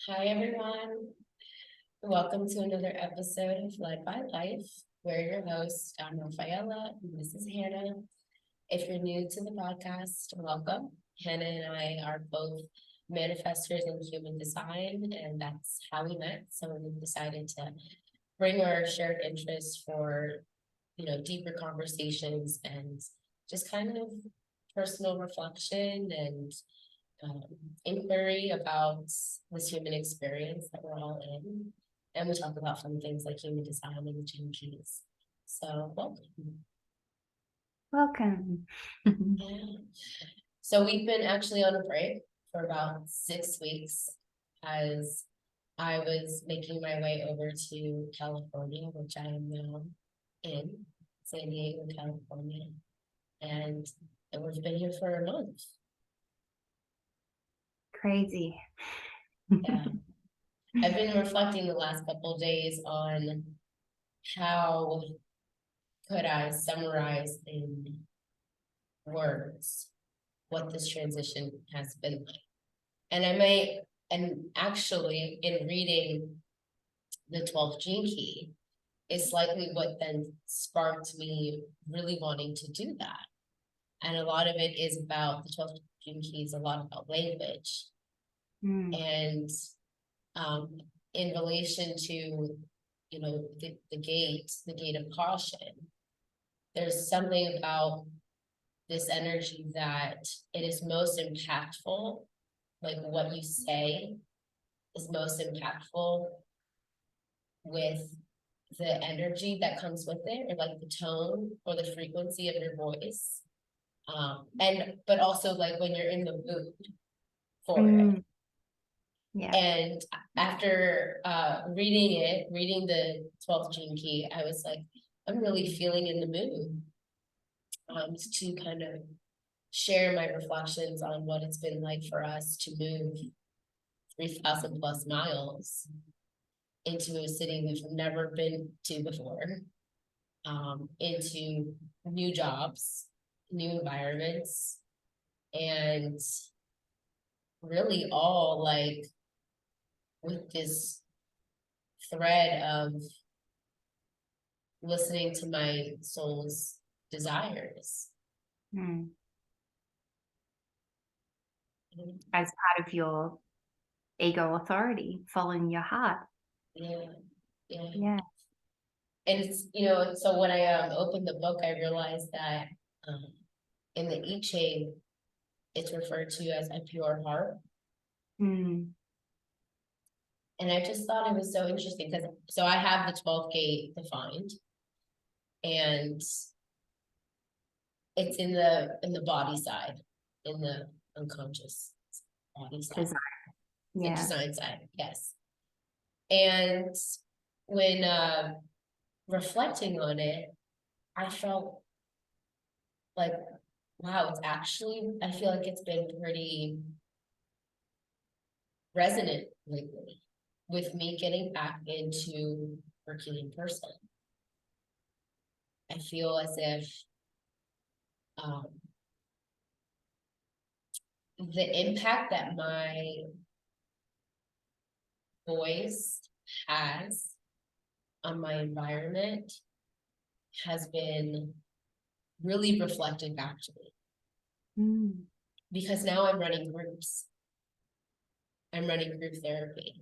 Hi, everyone. Welcome to another episode of Led by Life. We're your hosts. I'm Rafaela, and this is Hannah. If you're new to the podcast, welcome. Hannah and I are both manifestors in human design, and that's how we met. So we decided to bring our shared interests for, deeper conversations and just kind of personal reflection and um, inquiry about this human experience that we're all in. And we talk about fun things like human design and gene keys. So, welcome. Welcome. Yeah. So, we've been actually on a break for about 6 weeks as I was making my way over to California, which I am now in San Diego, California. And we've been here for a month. Crazy. Yeah. I've been reflecting the last couple of days on how could I summarize in words what this transition has been like. And actually in reading the 12th gene key is likely what then sparked me really wanting to do that. And a lot of it is about the 12th gene key is a lot about language. And in relation to the gate of caution, there's something about this energy that it is most impactful, like what you say is most impactful with the energy that comes with it, or like the tone or the frequency of your voice. But also like when you're in the mood for it. Yeah. And after reading the 12th gene key, I was like, I'm really feeling in the mood to kind of share my reflections on what it's been like for us to move 3,000 plus miles into a city we've never been to before, into new jobs, new environments, and really all like with this thread of listening to my soul's desires. As part of your ego authority, following your heart. Yeah, yeah. Yeah. And it's, so when I opened the book, I realized that in the I Ching, it's referred to as a pure heart. And I just thought it was so interesting because so I have the 12th gate defined, and it's in the body side, in the unconscious body side. Design. The Yeah. design side, yes. And when reflecting on it, I felt like, wow, it's actually, I feel like it's been pretty resonant lately with me getting back into working in person. I feel as if the impact that my voice has on my environment has been really reflected back to me. Because now I'm running groups. I'm running group therapy.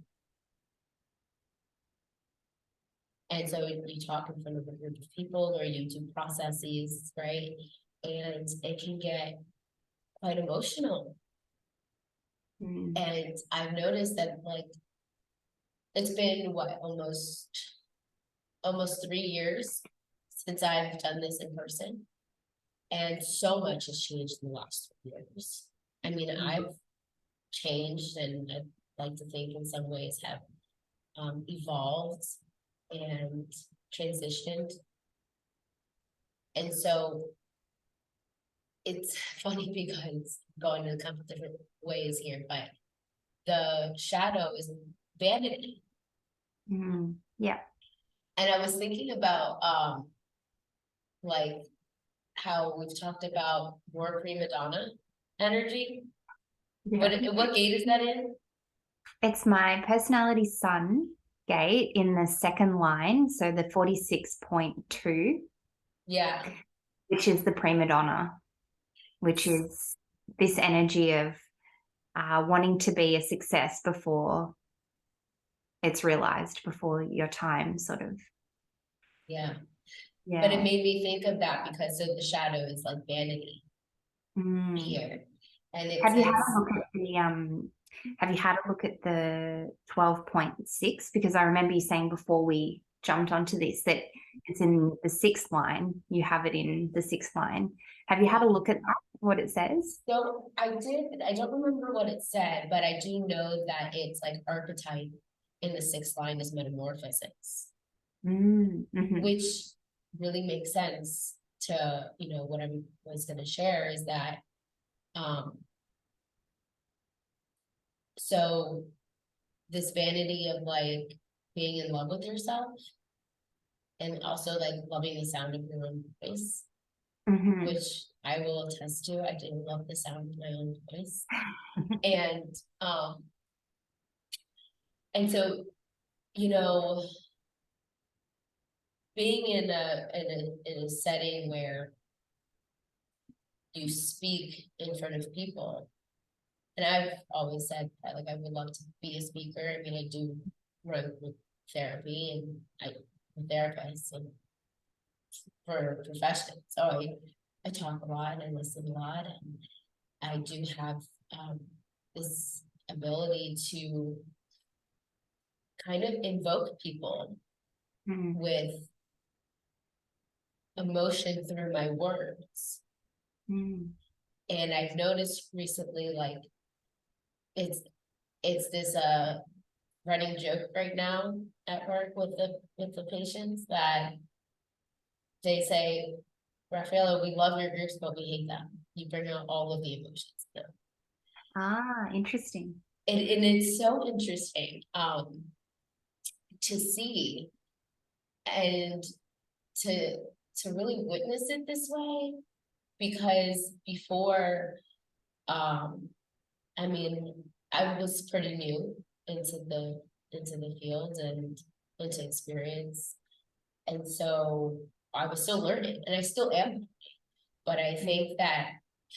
And so you talk in front of a group of people or you do processes, right? And it can get quite emotional. And I've noticed that like it's been what almost 3 years since I've done this in person. And so much has changed in the last 3 years. I mean, I've changed and I'd like to think in some ways have evolved and transitioned. And so it's funny because going in a couple different ways here, but the shadow is vanity. Yeah. And I was thinking about like how we've talked about more prima donna energy. Yeah. What gate is that in? It's my personality sun gate in the second line, so the 46.2, Yeah. which is the prima donna, which is this energy of wanting to be a success before it's realized, before your time, sort of. Yeah. Yeah. But it made me think of that because of the shadow is like vanity here. And it Have you had says, a look at the have you had a look at the 12.6? Because I remember you saying before we jumped onto this that it's in the sixth line. You have it in the sixth line. Have you had a look at that, what it says? so I don't remember what it said, but I do know that it's like archetype in the sixth line is metamorphosis, which really makes sense to, what I was going to share is that, so this vanity of like being in love with yourself and also like loving the sound of your own voice, which I will attest to. I do love the sound of my own voice. And so, being in a setting where you speak in front of people, and I've always said that, like, I would love to be a speaker. I mean, I do run with therapy, and I'm a therapist and for profession. So I talk a lot and listen a lot, and I do have this ability to kind of invoke people with emotion through my words. And I've noticed recently, like, it's this running joke right now at work with the patients that they say, Rafaela, we love your groups, but we hate them. You bring out all of the emotions. Interesting. And it's so interesting to see and to really witness it this way, because before, I mean, I was pretty new into the field and into experience, and so I was still learning, and I still am. But I think that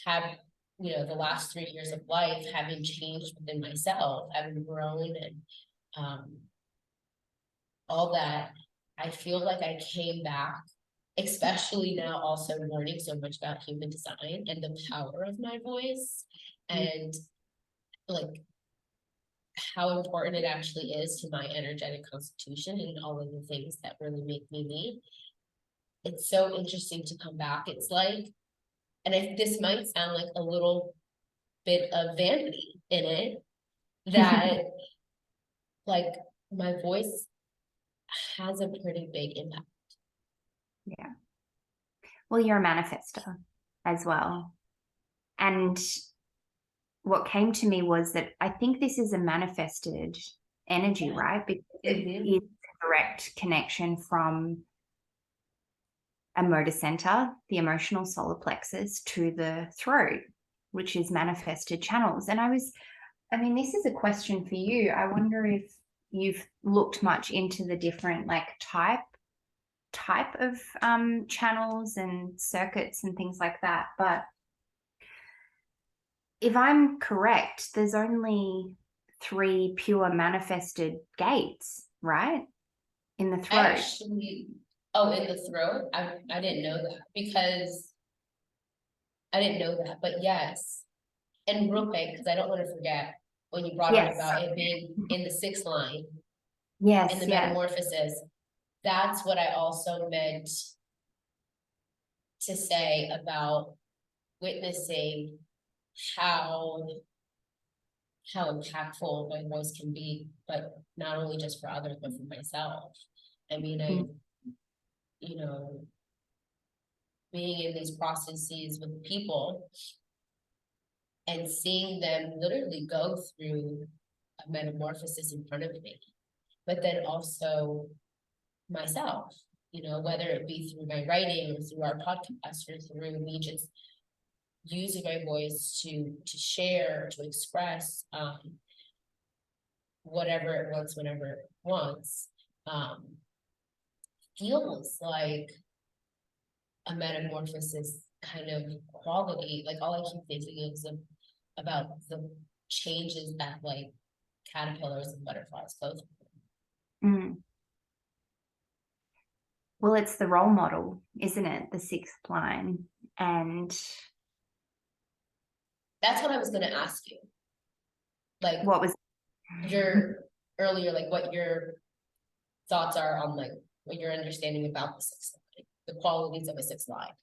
the last 3 years of life, having changed within myself, having grown and all that, I feel like I came back, especially now also learning so much about human design and the power of my voice and like how important it actually is to my energetic constitution and all of the things that really make me me. It's so interesting to come back. It's like, and this might sound like a little bit of vanity in it, that like my voice has a pretty big impact. Yeah. Well, you're a manifestor as well. And what came to me was that I think this is a manifested energy, right? Because it is a direct connection from a motor center, the emotional solar plexus, to the throat, which is manifested channels. And this is a question for you. I wonder if you've looked much into the different like type of channels and circuits and things like that. But if I'm correct, there's only 3 pure manifested gates, right? In the throat. In the throat? I didn't know that, because I didn't know that, but yes. And real quick, because I don't want to forget, when you brought up about it being in the sixth line. Yes. And the metamorphosis, that's what I also meant to say about witnessing how impactful my voice can be, but not only just for others, but for myself. I mean, being in these processes with people and seeing them literally go through a metamorphosis in front of me, but then also myself, whether it be through my writing or through our podcast or through me just using my voice to share, to express, whatever it wants, whenever it wants, feels like a metamorphosis kind of quality. Like all I keep thinking is about the changes that like caterpillars and butterflies go through. Mm. Well, it's the role model, isn't it? The sixth line. And that's what I was going to ask you. Like, what was your earlier, like what your thoughts are on like what your understanding about the sixth line, the qualities of a sixth line.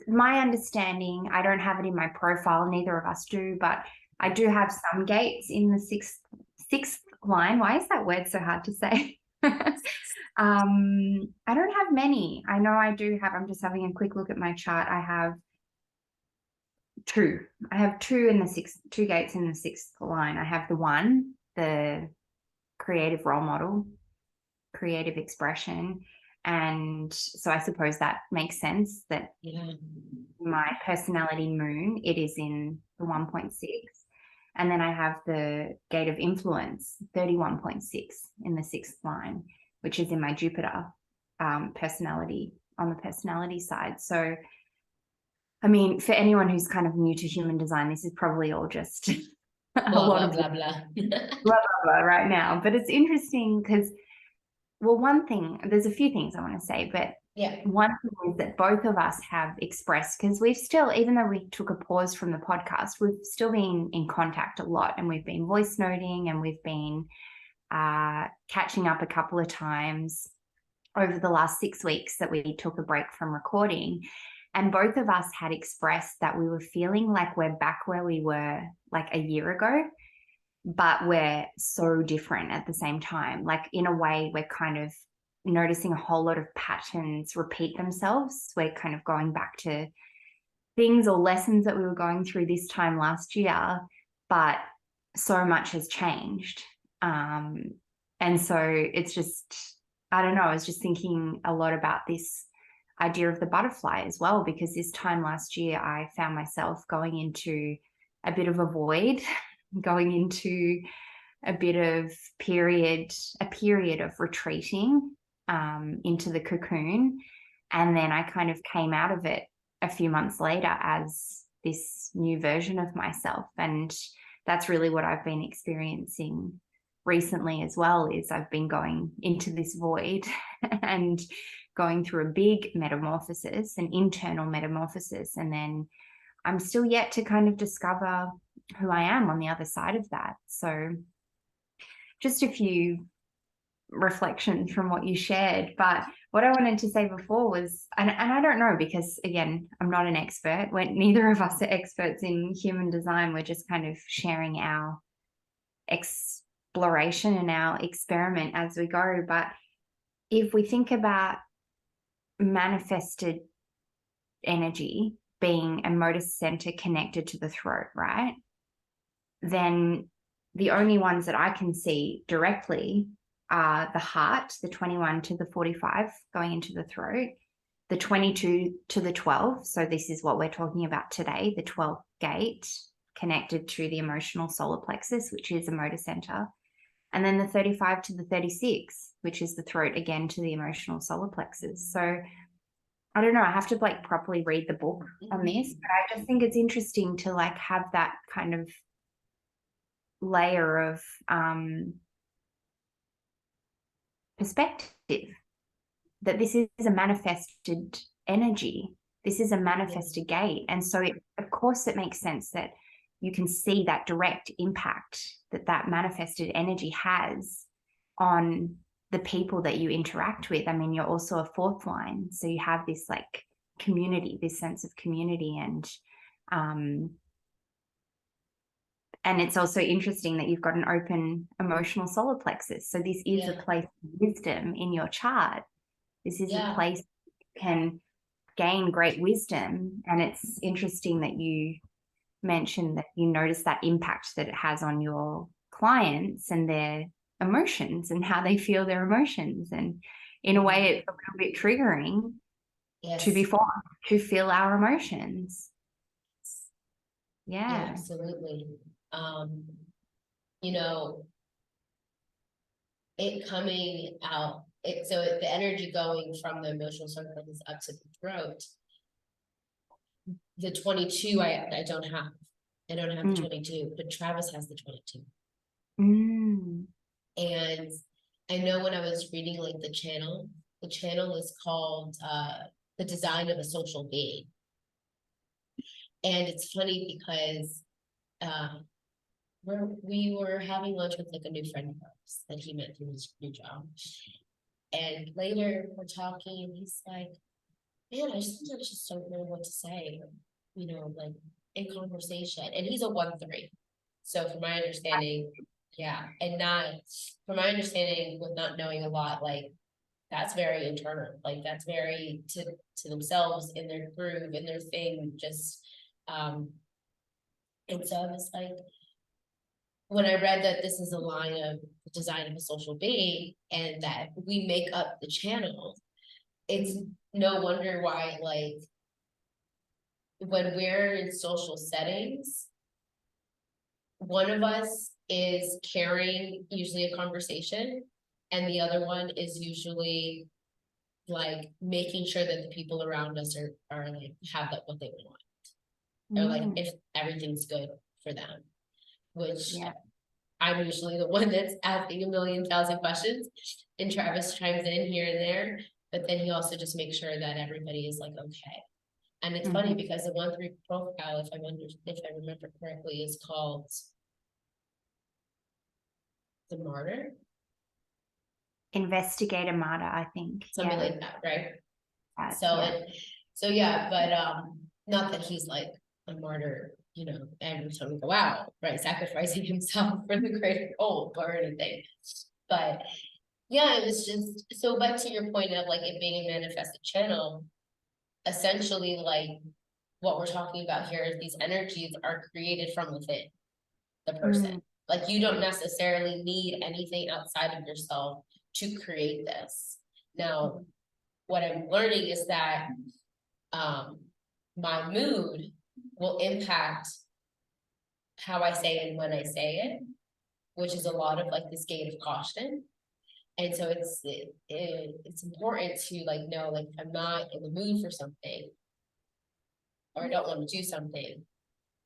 My understanding, I don't have it in my profile, neither of us do, but I do have some gates in the sixth line. Why is that word so hard to say? I don't have many. I know I do have, I'm just having a quick look at my chart. I have two. I have two gates in the sixth line. I have the one, the creative role model, creative expression. And so I suppose that makes sense that my personality moon, it is in the 1.6. And then I have the gate of influence, 31.6 in the sixth line, which is in my Jupiter personality, on the personality side. So, I mean, for anyone who's kind of new to human design, this is probably all just a lot of blah, blah. blah, blah, blah right now. But it's interesting because, well, one thing, there's a few things I want to say, but one thing is that both of us have expressed, because we've still, even though we took a pause from the podcast, we've still been in contact a lot, and we've been voice noting, and we've been catching up a couple of times over the last 6 weeks that we took a break from recording. And both of us had expressed that we were feeling like we're back where we were like a year ago, but we're so different at the same time. Like in a way, we're kind of noticing a whole lot of patterns repeat themselves. We're kind of going back to things or lessons that we were going through this time last year, but so much has changed. And so it's just, I don't know, I was just thinking a lot about this idea of the butterfly as well, because this time last year, I found myself going into a bit of a void, going into a bit of a period of retreating into the cocoon. And then I kind of came out of it a few months later as this new version of myself. And that's really what I've been experiencing recently as well, is I've been going into this void and going through a big metamorphosis, an internal metamorphosis. And then I'm still yet to kind of discover who I am on the other side of that. So just a few reflections from what you shared. But what I wanted to say before was, and I don't know, because again, I'm not an expert. Neither of us are experts in human design. We're just kind of sharing our exploration and our experiment as we go. But if we think about manifested energy being a motor center connected to the throat, right? Then the only ones that I can see directly are the heart, the 21 to the 45 going into the throat, the 22 to the 12. So this is what we're talking about today, the 12th gate connected to the emotional solar plexus, which is a motor center. And then the 35 to the 36, which is the throat again to the emotional solar plexus. So I don't know, I have to like properly read the book on this, but I just think it's interesting to like have that kind of layer of perspective, that this is a manifested energy. This is a manifested gate. And so of course it makes sense that you can see that direct impact that that manifested energy has on the people that you interact with. I mean, you're also a fourth line, so you have this like community, this sense of community. And it's also interesting that you've got an open emotional solar plexus. So this is a place of wisdom in your chart. This is a place you can gain great wisdom. And it's interesting that you mentioned that you notice that impact that it has on your clients and their emotions and how they feel their emotions. And in a way, it's a little bit triggering to be forced to feel our emotions. Yeah, absolutely. You know, it coming out, the energy going from the emotional circles up to the throat. The 22, I don't have. I don't have the 22, but Travis has the 22. And I know when I was reading like the channel is called The Design of a Social Being. And it's funny because we were having lunch with like a new friend of ours that he met through his new job. And later we're talking and he's like, man, I sometimes just don't know what to say, you know, like in conversation. And he's a 1-3. So from my understanding, yeah, and not from my understanding with not knowing a lot, like that's very internal, like that's very to themselves in their groove, in their thing, just and so I was like, when I read that this is a line of the design of a social being and that we make up the channel, it's no wonder why, like, when we're in social settings, one of us is carrying usually a conversation and the other one is usually like making sure that the people around us are like have that what they want, or like if everything's good for them, which I'm usually the one that's asking 1,000,000 questions and Travis chimes in here and there, but then he also just makes sure that everybody is like okay. And it's funny because the 1-3 profile, if I remember correctly, is called the martyr. Investigator martyr, I think. Something like that, right? Yeah. So yeah, but not that he's like a martyr, you know, every time we go out, right? Sacrificing himself for the greater goal or anything. But yeah, it was just so back to your point of like it being a manifested channel, essentially like what we're talking about here is these energies are created from within the person. Like you don't necessarily need anything outside of yourself to create this. Now, what I'm learning is that my mood will impact how I say it and when I say it, which is a lot of like this gate of caution. And so it's important to like know, like if I'm not in the mood for something or I don't want to do something,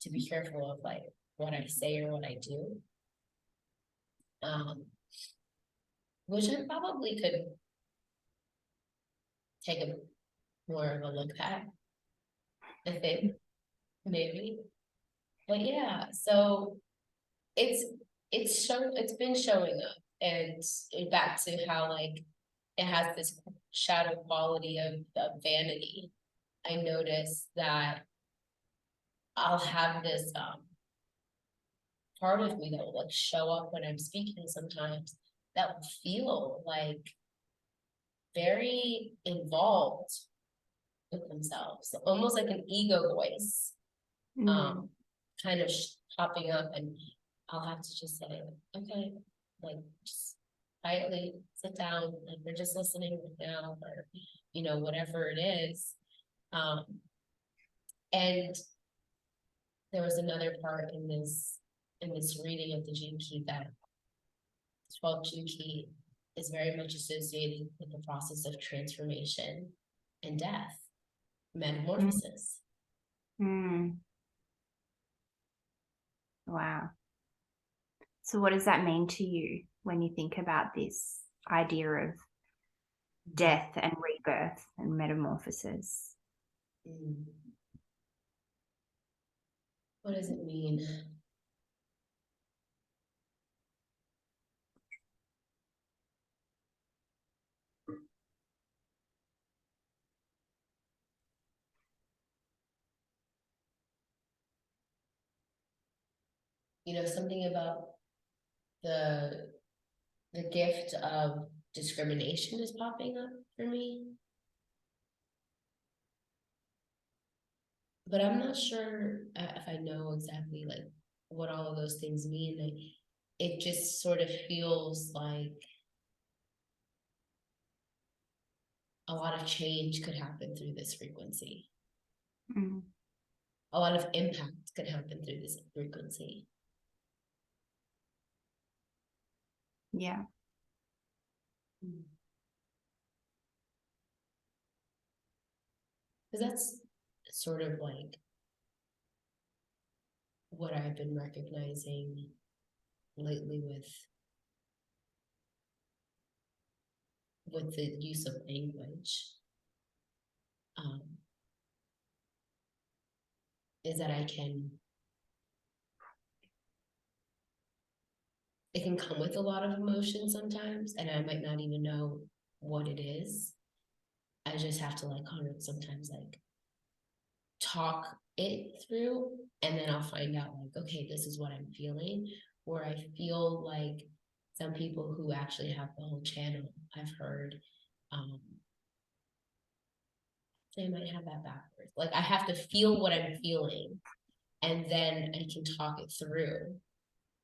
to be careful of like what I say or what I do. Which I probably could take a more of a look at, I think, maybe. But yeah, so it's been showing up, and back to how like it has this shadow quality of vanity. I notice that I'll have this part of me that will like show up when I'm speaking sometimes that will feel like very involved with themselves, almost like an ego voice, kind of popping up, and I'll have to just say, okay, like just quietly sit down, like we're just listening right now, or you know, whatever it is. And there was another part in this reading of the gene key that 12th gene key is very much associated with the process of transformation and death, metamorphosis. Wow. So what does that mean to you when you think about this idea of death and rebirth and metamorphosis? What does it mean? You know, something about the gift of discrimination is popping up for me. But I'm not sure if I know exactly like what all of those things mean. Like, it just sort of feels like a lot of change could happen through this frequency. A lot of impact could happen through this frequency. Yeah. Because that's sort of like what I've been recognizing lately with the use of language, is that it can come with a lot of emotion sometimes, and I might not even know what it is. I just have to like kind of sometimes like talk it through, and then I'll find out like, okay, this is what I'm feeling. Where I feel like some people who actually have the whole channel, I've heard, they might have that backwards. Like I have to feel what I'm feeling, and then I can talk it through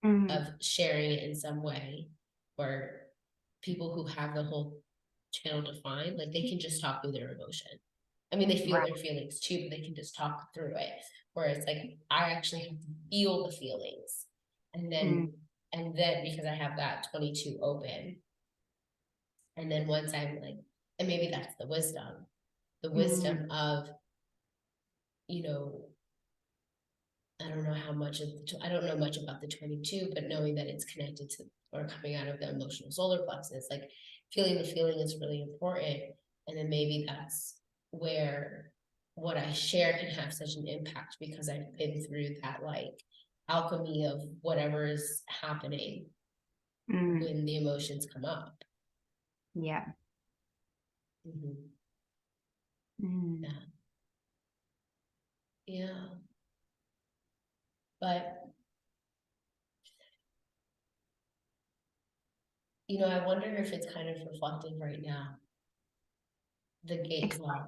of sharing it in some way. Or people who have the whole channel defined, like they can just talk through their emotion. I mean, they feel their feelings too, but they can just talk through it. Whereas like I actually have to feel the feelings. And then because I have that 22 open. And then once I'm like, and maybe that's the wisdom of, you know, I don't know how much of I don't know much about the 22, but knowing that it's connected to or coming out of the emotional solar plexus, like feeling the feeling is really important. And then maybe that's where what I share can have such an impact, because I've been through that like alchemy of whatever is happening when the emotions come up. Yeah. Yeah. But you know, I wonder if it's kind of reflective right now. The gate 12.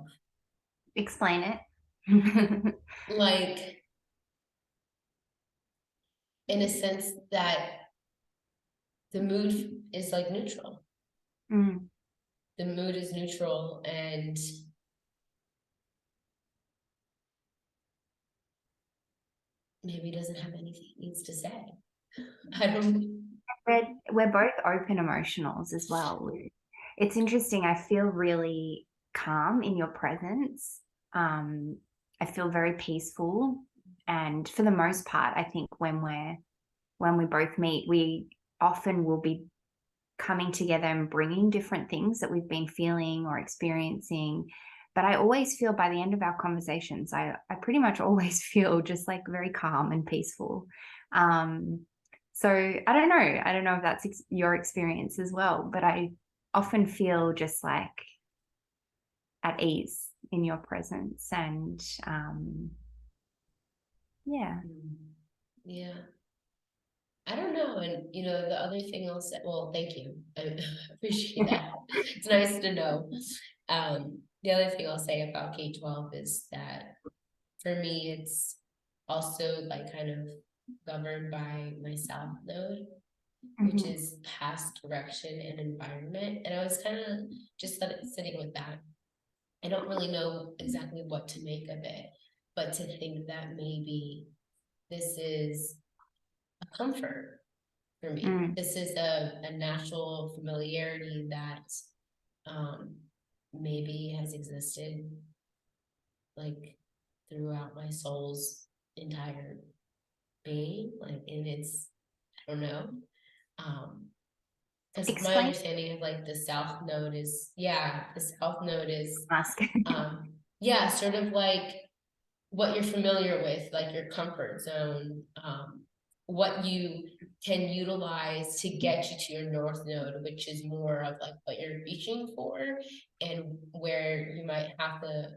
Explain it. Like, in a sense that the mood is like neutral. The mood is neutral, and maybe doesn't have anything it needs to say. I don't. We're both open emotionals as well. It's interesting. I feel really calm in your presence. I feel very peaceful, and for the most part, I think when we both meet, we often will be coming together and bringing different things that we've been feeling or experiencing. But I always feel by the end of our conversations, I pretty much always feel just like very calm and peaceful. So I don't know. I don't know if that's your experience as well, but I often feel just like at ease in your presence. And yeah. Yeah. I don't know. And, you know, the other thing I'll say, well, thank you. I appreciate that. It's nice to know. The other thing I'll say about K-12 is that for me, it's also like kind of governed by my South node, which is past, direction, and environment. And I was kind of just sitting with that. I don't really know exactly what to make of it, but to think that maybe this is a comfort for me. This is a natural familiarity that maybe has existed like throughout my soul's entire being, like in its, I don't know. Because my understanding of like the South node is, the South node is sort of like what you're familiar with, like your comfort zone, what you can utilize to get you to your North node, which is more of like what you're reaching for, and where you might have to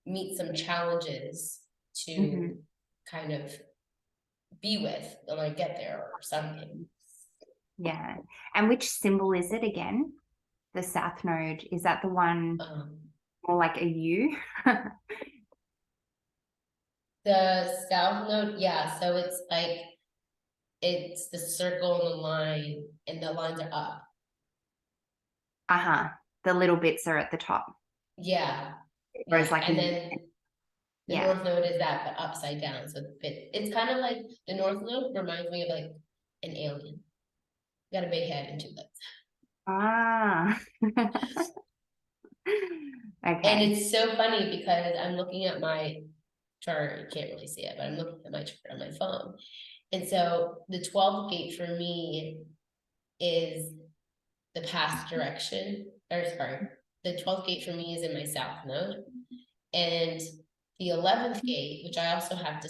meet some challenges to kind of be with, or like get there or something. Yeah. And which symbol is it again? The South node. Is that the one more like a U? The South node, yeah. So it's like, it's the circle and the line, and the lines are up. The little bits are at the top. Yeah. Whereas like and then the North node is that, but upside down. So it's kind of like the North node reminds me of like an alien. Got a big head and two legs. Ah. And Okay. it's so funny because I'm looking at my chart, you can't really see it, but I'm looking at my chart on my phone. And so the 12th gate for me is the past direction, or sorry, the 12th gate for me is in my south node. And the 11th gate, which I also have to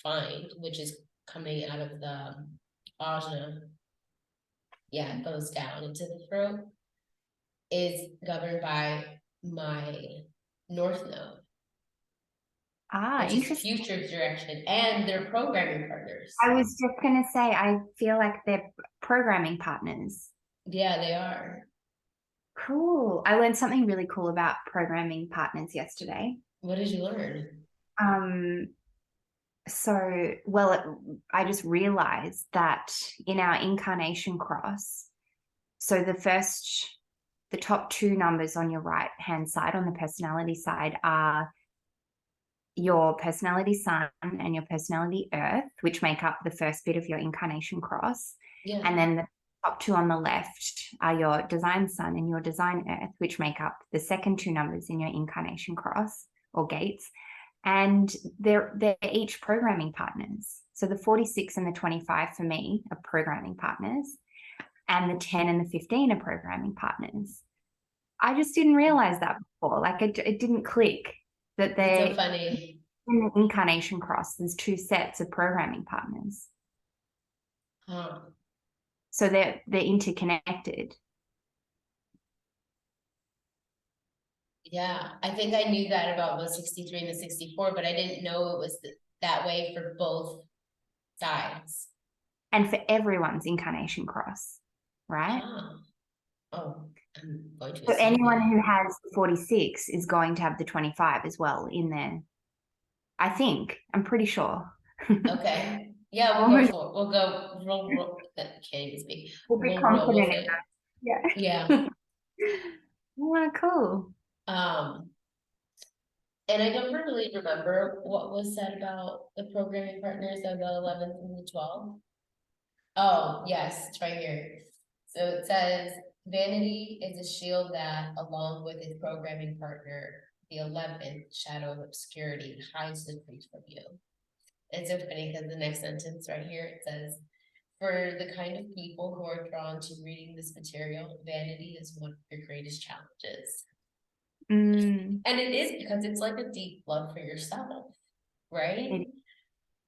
find, which is coming out of the ajna, yeah, it goes down into the throat, is governed by my north node, which is Interesting. future direction, and they're programming partners. I was just going to say, I feel like they're programming partners. Yeah, they are. Cool. I learned something really cool about programming partners yesterday. What did you learn? I just realized that in our incarnation cross, so the top two numbers on your right hand side, on the personality side, are your personality sun and your personality earth, which make up the first bit of your incarnation cross. Yeah. And then the top two on the left are your design sun and your design earth, which make up the second two numbers in your incarnation cross or gates. And they're each programming partners. So the 46 and the 25 for me are programming partners, and the 10 and the 15 are programming partners. I just didn't realize that before. Like it didn't click that It's so funny. in the incarnation cross, there's two sets of programming partners. Huh. So they're interconnected. Yeah, I think I knew that about the 63 and the 64, but I didn't know it was that way for both sides. And for everyone's incarnation cross, right? Huh. Oh, I'm going to So assume anyone it. who has 46 is going to have the 25 as well in there. I think. I'm pretty sure. Okay. Yeah, we'll go for it. We'll go roll. That can't even speak. We'll be We'll roll confident with in it. that. Yeah. Yeah. Oh, cool. And I don't really remember what was said about the programming partners of the 11th and the 12th. Oh, yes, it's right here. So it says, Vanity is a shield that, along with its programming partner, the 11th, shadow of obscurity, hides the truth from you. It's so funny because the next sentence right here, it says, for the kind of people who are drawn to reading this material, vanity is one of your greatest challenges. Mm. And it is, because it's like a deep love for yourself, right?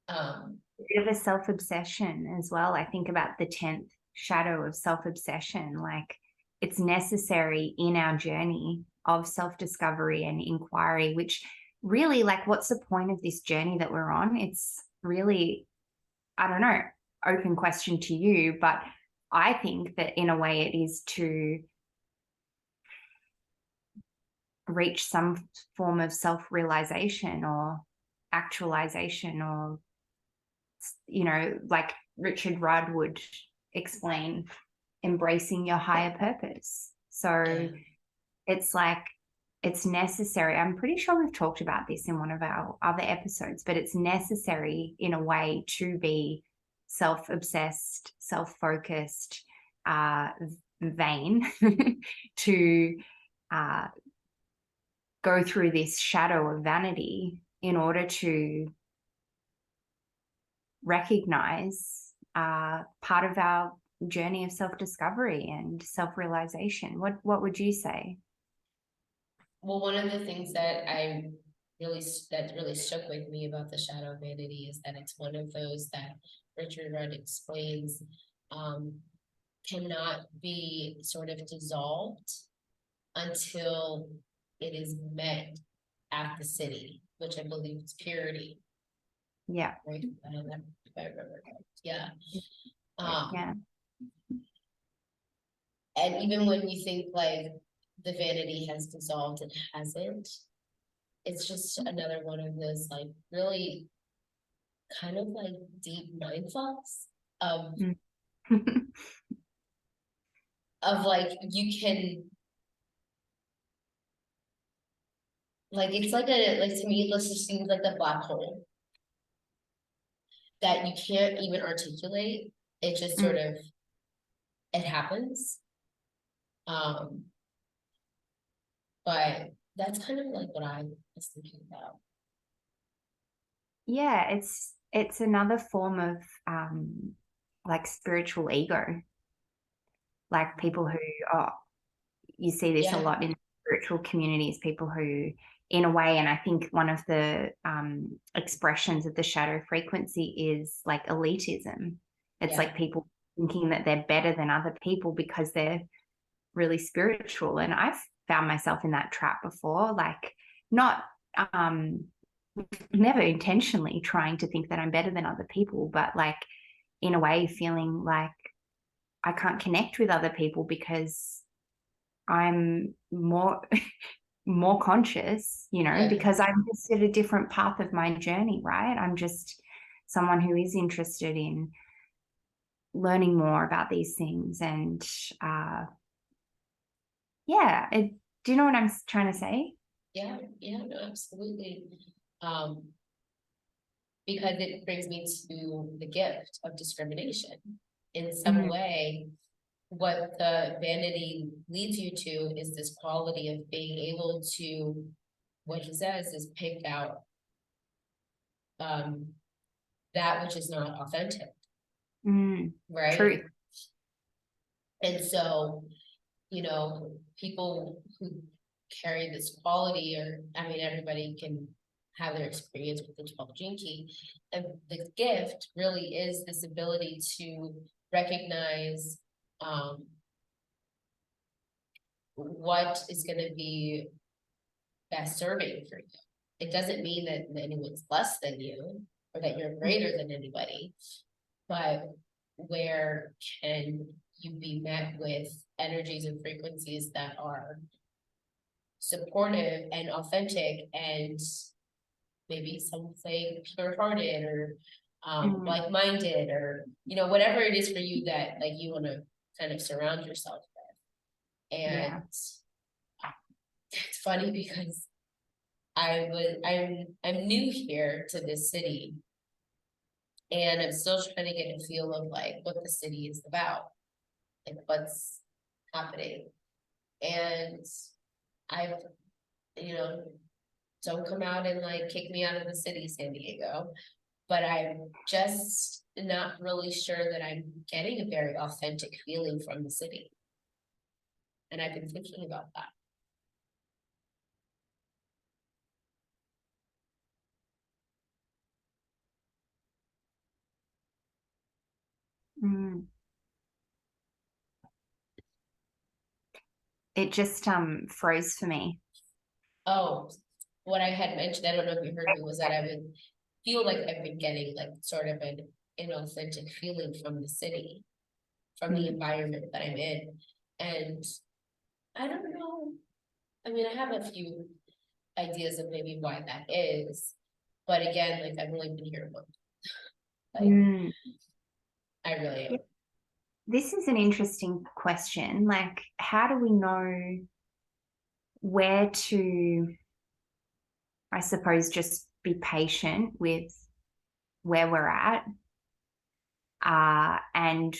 A bit of a self-obsession as well. I think about the 10th shadow of self-obsession. Like it's necessary in our journey of self-discovery and inquiry, which really, like, what's the point of this journey that we're on? It's really, I don't know, open question to you, but I think that in a way it is to reach some form of self-realization or actualization, or, you know, like Richard Rudd would explain, embracing your higher purpose. So it's like, it's necessary. I'm pretty sure we've talked about this in one of our other episodes, but it's necessary in a way to be self-obsessed, self-focused, vain, to go through this shadow of vanity in order to recognize part of our journey of self-discovery and self-realization. What would you say? Well, one of the things that really stuck with me about the shadow of vanity is that it's one of those that Richard Rudd explains cannot be sort of dissolved until it is met at the city, which I believe is purity. Yeah. Right? I don't know if I remember right. Yeah. Yeah. And even when you think like the vanity has dissolved, it hasn't. It's just another one of those like really kind of like deep mind fucks of of like you can like it's like to me it just seems like a black hole that you can't even articulate. It just sort of it happens. But that's kind of like what I was thinking about. Yeah, it's another form of like spiritual ego. Like people who you see this a lot in spiritual communities, people who, in a way, and I think one of the expressions of the shadow frequency is like elitism. It's like people thinking that they're better than other people because they're really spiritual. And I've found myself in that trap before, like not never intentionally trying to think that I'm better than other people, but like in a way feeling like I can't connect with other people because I'm more more conscious, you know, because I'm just at a different path of my journey, right? I'm just someone who is interested in learning more about these things. And do you know what I'm trying to say? Yeah, no, absolutely. Because it brings me to the gift of discrimination. In some way, what the vanity leads you to is this quality of being able to, what he says is pick out that which is not authentic. Right? True. And so, you know, people who carry this quality, or I mean, everybody can have their experience with the 12 gene key. And the gift really is this ability to recognize what is going to be best serving for you. It doesn't mean that anyone's less than you or that you're greater than anybody, but where can you be met with energies and frequencies that are supportive and authentic, and maybe some say pure-hearted or like-minded, or you know, whatever it is for you that like you want to kind of surround yourself with. And it's funny because I'm new here to this city, and I'm still trying to get a feel of like what the city is about, like what's happening. And I've, you know, don't come out and like kick me out of the city, San Diego, but I'm just not really sure that I'm getting a very authentic feeling from the city. And I've been thinking about that. It just froze for me. Oh, what I had mentioned, I don't know if you heard me, was that I would feel like I've been getting like sort of an inauthentic feeling from the city, from the environment that I'm in. And I don't know. I mean, I have a few ideas of maybe why that is. But again, like I've only been here a month. Like I really am. This is an interesting question. Like, how do we know where to, I suppose, just be patient with where we're at, and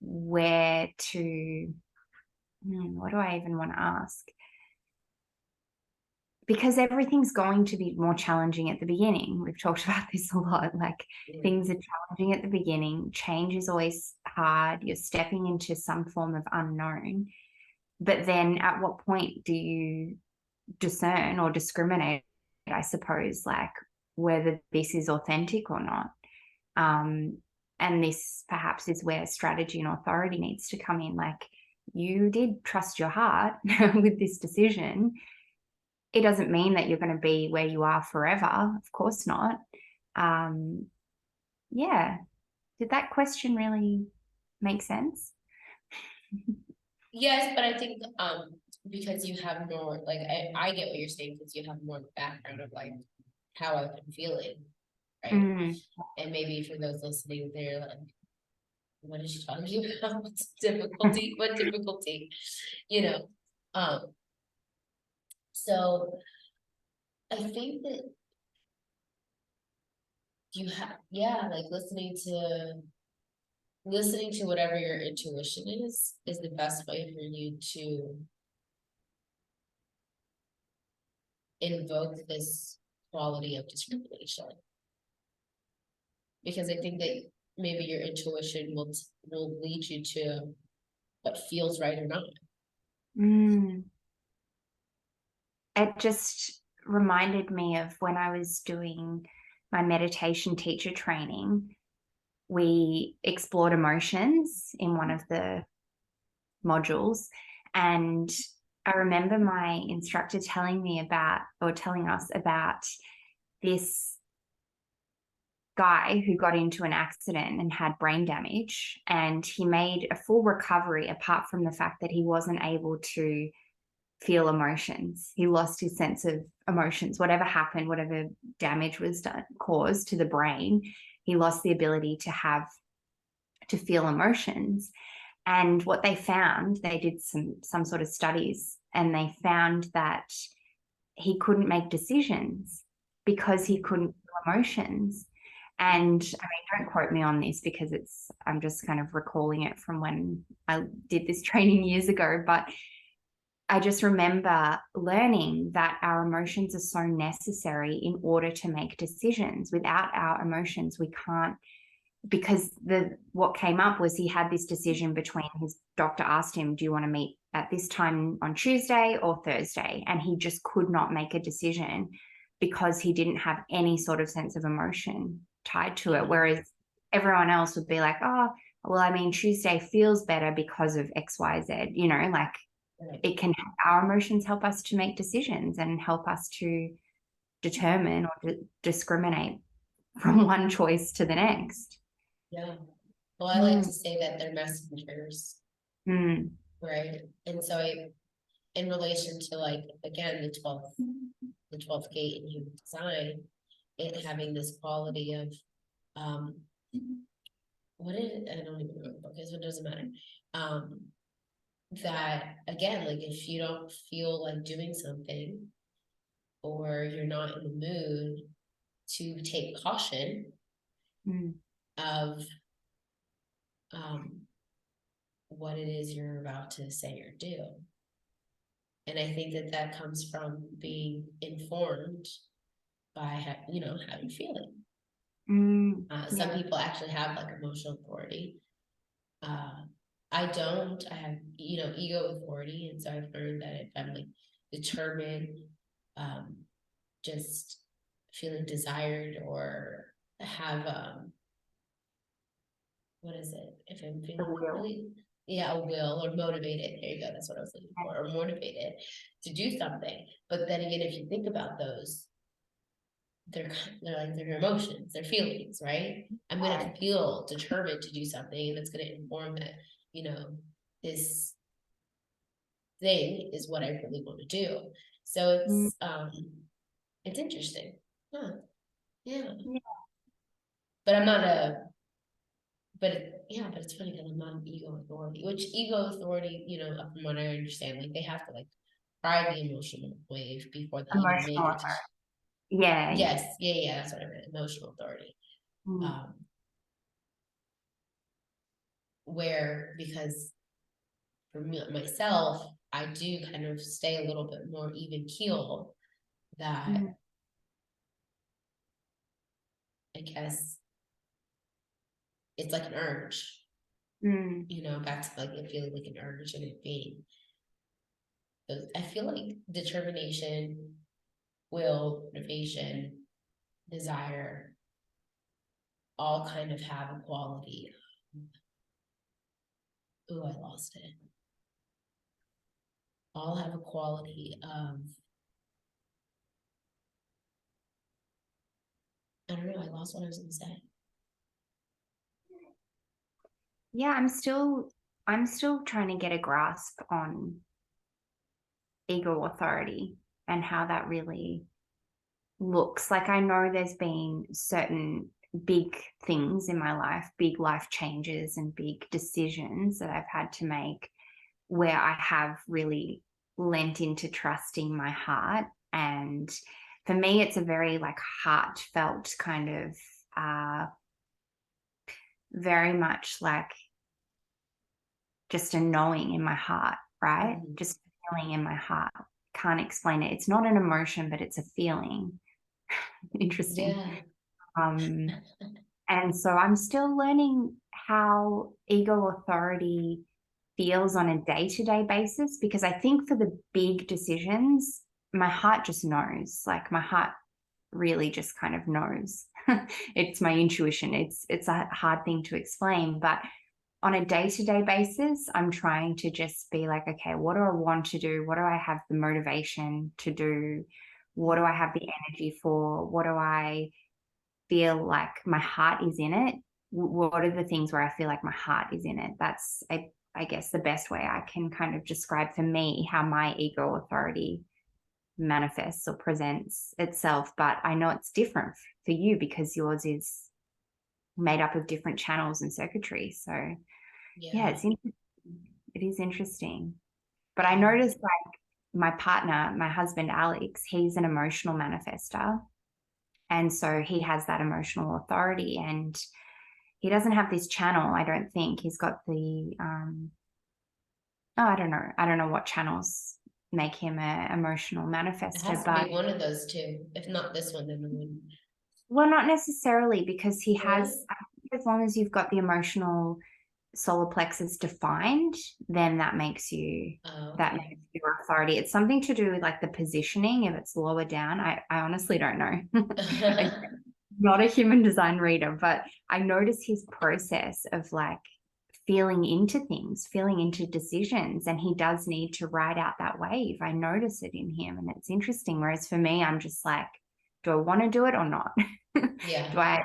where to, what do I even want to ask? Because everything's going to be more challenging at the beginning. We've talked about this a lot. Like things are challenging at the beginning. Change is always hard. You're stepping into some form of unknown. But then at what point do you discern or discriminate, I suppose, like whether this is authentic or not? And this perhaps is where strategy and authority needs to come in. Like you did trust your heart with this decision. It doesn't mean that you're going to be where you are forever. Of course not. Yeah. Did that question really make sense? Yes, but I think because you have more, like I get what you're saying, because you have more background of like how I've been feeling, right? And maybe for those listening, they're like, what is she talking about? What's difficulty? What difficulty? You know. So I think that you have, like listening to listening to whatever your intuition is the best way for you to invoke this quality of discrimination. Because I think that maybe your intuition will lead you to what feels right or not. It just reminded me of when I was doing my meditation teacher training. We explored emotions in one of the modules, and I remember my instructor telling us about this guy who got into an accident and had brain damage, and he made a full recovery apart from the fact that he wasn't able to feel emotions. He lost his sense of emotions. Whatever happened, whatever damage was caused to the brain, he lost the ability to feel emotions. And what they found, they did some sort of studies, and they found that he couldn't make decisions because he couldn't feel emotions. And I mean, don't quote me on this because I'm just kind of recalling it from when I did this training years ago, but I just remember learning that our emotions are so necessary in order to make decisions. Without our emotions, we can't, because what came up was he had this decision between, his doctor asked him, do you want to meet at this time on Tuesday or Thursday? And he just could not make a decision because he didn't have any sort of sense of emotion tied to it. Whereas everyone else would be like, oh, well, I mean, Tuesday feels better because of X, Y, Z, you know, like it can, our emotions help us to make decisions and help us to determine or discriminate from one choice to the next. Yeah. Well, I like to say that they're messengers. Right. And so in relation to, like, again, the 12th gate in human design, it having this quality of what is it? I don't even remember because it doesn't matter. That again, like, if you don't feel like doing something or you're not in the mood, to take caution of what it is you're about to say or do. And I think that comes from being informed by having feeling. Some people actually have like emotional authority. I don't. I have ego authority, and so I've learned that if I'm like determined, just feeling desired or have what is it? If I'm feeling really, a will, or motivated. There you go. That's what I was looking for. Or motivated to do something. But then again, if you think about those, they're like their emotions, their feelings, right? I'm gonna feel determined to do something, and that's gonna inform that this thing is what I really want to do. So it's interesting. Huh. Yeah. But I'm not but it's funny because I'm not an ego authority, which ego authority, from what I understand, like they have to like ride the emotional wave before they even make it. Yes, that's what I meant, emotional authority. Where, because for me, myself, I do kind of stay a little bit more even keel, that I guess it's like an urge, back to like it feeling like an urge and it being. I feel like determination, will, motivation, desire, all kind of have a quality. Oh, I lost it. All have a quality of, I don't know, I lost what I was going to say. Yeah, I'm still trying to get a grasp on ego authority and how that really looks. Like, I know there's been certain big things in my life, big life changes and big decisions that I've had to make where I have really lent into trusting my heart. And for me, it's a very like heartfelt kind of very much like just a knowing in my heart, right? Mhm. Just a feeling in my heart. Can't explain it. It's not an emotion, but it's a feeling. Interesting. Yeah. And so I'm still learning how ego authority feels on a day-to-day basis, because I think for the big decisions, my heart just knows. Like my heart really just kind of knows. It's my intuition. It's a hard thing to explain, but on a day-to-day basis, I'm trying to just be like, okay, what do I want to do? What do I have the motivation to do? What do I have the energy for? What do I feel like my heart is in it? What are the things where I feel like my heart is in it? That's, I guess, the best way I can kind of describe for me how my ego authority manifests or presents itself. But I know it's different for you because yours is made up of different channels and circuitry. So yeah, it's interesting. It is interesting. But I noticed like my partner, my husband, Alex, he's an emotional manifester. And so he has that emotional authority, and he doesn't have this channel. I don't think he's got the, oh, I don't know. I don't know what channels make him an emotional It manifester, has to but be one of those two. If not this one, then the one. well, not necessarily, because he Really? has, I think as long as you've got the emotional solar plexus defined, then that makes you that makes your authority. It's something to do with like the positioning. If it's lower down, I honestly don't know. I'm not a human design reader, but I notice his process of like feeling into things, feeling into decisions, and he does need to ride out that wave. I notice it in him, and it's interesting. Whereas for me, I'm just like, do I want to do it or not? Yeah. Do I,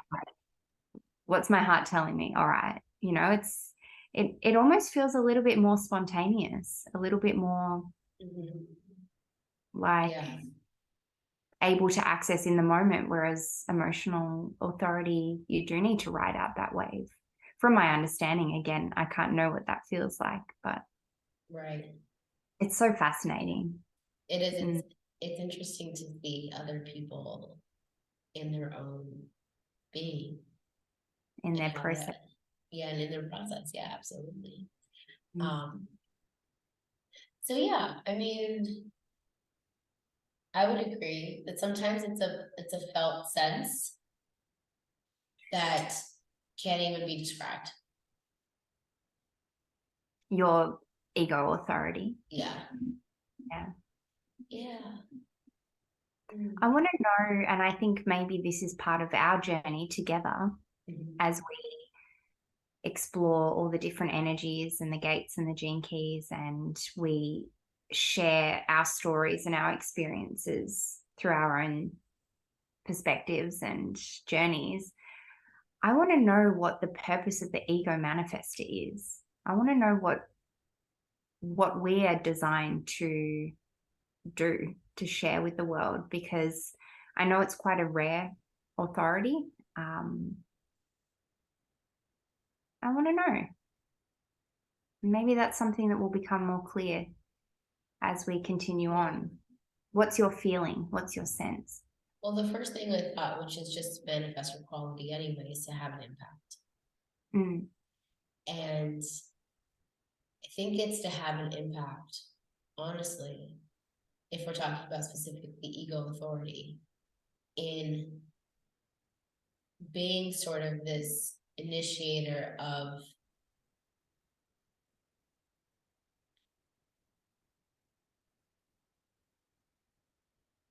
what's my heart telling me? All right. You know, it almost feels a little bit more spontaneous, a little bit more like able to access in the moment, whereas emotional authority, you do need to ride out that wave. From my understanding, again, I can't know what that feels like, but Right. it's so fascinating. It is. It's interesting to see other people in their own being. In their process. And in their process. Yeah, absolutely. So yeah, I mean, I would agree that sometimes it's a felt sense that can't even be described. Your ego authority. Yeah. Yeah. Yeah. I want to know, and I think maybe this is part of our journey together as we explore all the different energies and the gates and the gene keys, and we share our stories and our experiences through our own perspectives and journeys. I want to know what the purpose of the ego manifester is. I want to know what we are designed to do, to share with the world, because I know it's quite a rare authority. I want to know. Maybe that's something that will become more clear as we continue on. What's your feeling? What's your sense? Well, the first thing I thought, which is just manifestor quality anyway, is to have an impact. And I think it's to have an impact, honestly, if we're talking about specifically ego authority, in being sort of this initiator of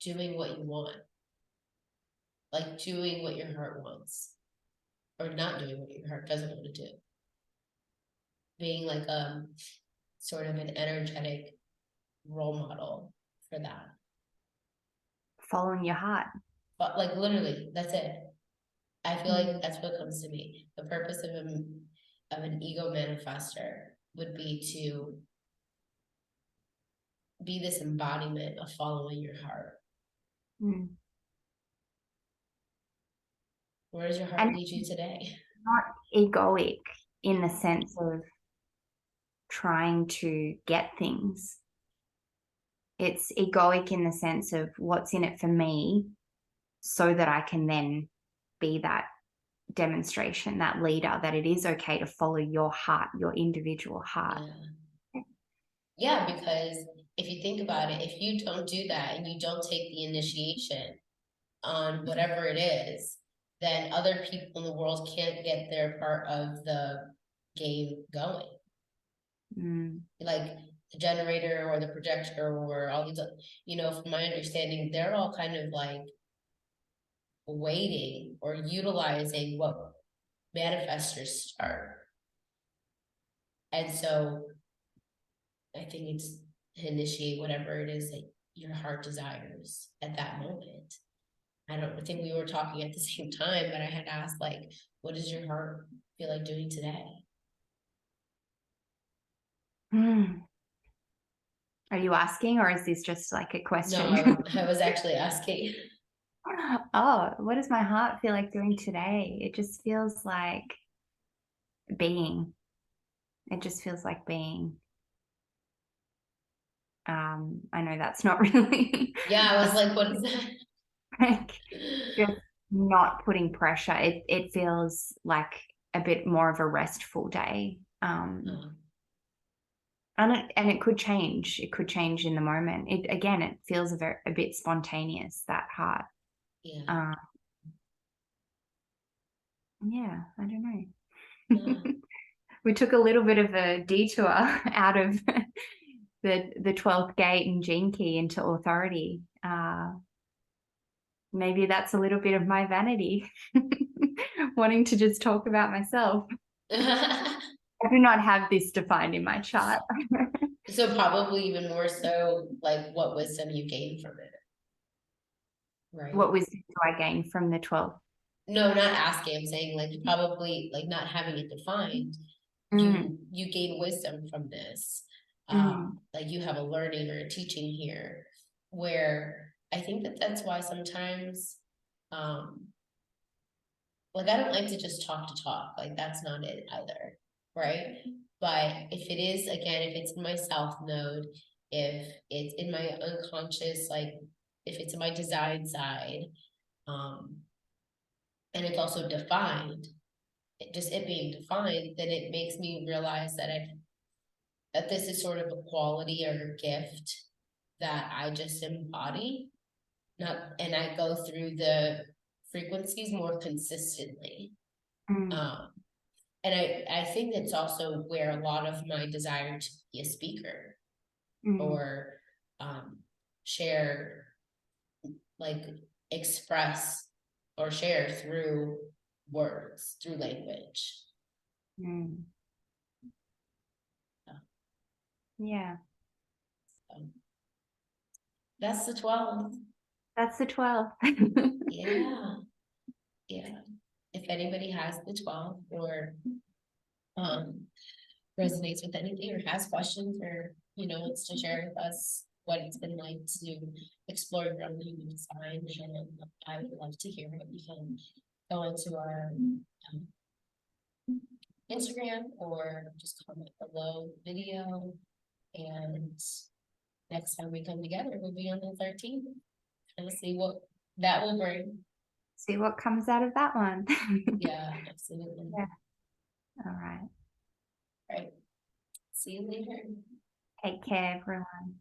doing what you want, like doing what your heart wants, or not doing what your heart doesn't want to do. Being like sort of an energetic role model for that. Following your heart. But like literally, that's it. I feel like that's what comes to me. The purpose of an ego manifestor would be to be this embodiment of following your heart. Where does your heart lead you today? Not egoic in the sense of trying to get things. It's egoic in the sense of what's in it for me, so that I can then be that demonstration, that leader, that it is okay to follow your heart, your individual heart. Yeah, because if you think about it, if you don't do that and you don't take the initiation on whatever it is, then other people in the world can't get their part of the game going. Like the generator or the projector or all these, from my understanding, they're all kind of like waiting or utilizing what manifestors start. And so I think it's to initiate whatever it is that your heart desires at that moment. I don't think we were talking at the same time, but I had asked, like, what does your heart feel like doing today? Are you asking, or is this just like a question? No, I was actually asking. Oh, what does my heart feel like doing today? It just feels like being. It just feels like being. I know that's not really. Yeah, I was like, what is that? Like, just not putting pressure. It feels like a bit more of a restful day. And it could change. It could change in the moment. It feels a bit spontaneous, that heart. Yeah. Yeah, I don't know. We took a little bit of a detour out of the 12th gate and gene key into authority. Maybe that's a little bit of my vanity, wanting to just talk about myself. I do not have this defined in my chart. So probably even more so, like, what wisdom you gained from it, right? What wisdom do I gain from the 12th? No, not asking. I'm saying, like, probably, like, not having it defined. You gain wisdom from this. Like, you have a learning or a teaching here, where I think that's why sometimes, like, I don't like to just talk to talk. Like, that's not it either, right? But if it is, again, if it's in my south node, if it's in my unconscious, like, if it's in my design side, and it's also defined, it being defined, then it makes me realize that this is sort of a quality or a gift that I just embody, and I go through the frequencies more consistently. And I think that's also where a lot of my desire to be a speaker or share, like, express or share through words, through language. Yeah. That's the 12th. That's the 12th. Yeah. Yeah. If anybody has the 12th or resonates with anything or has questions or, wants to share with us what it's been like to explore your own human design, and I would love to hear it. You can go into our Instagram or just comment below the video, and next time we come together will be on the 13th, and see what that will bring. See what comes out of that one. Yeah, absolutely. Yeah. All right. Right. See you later. Take care, everyone.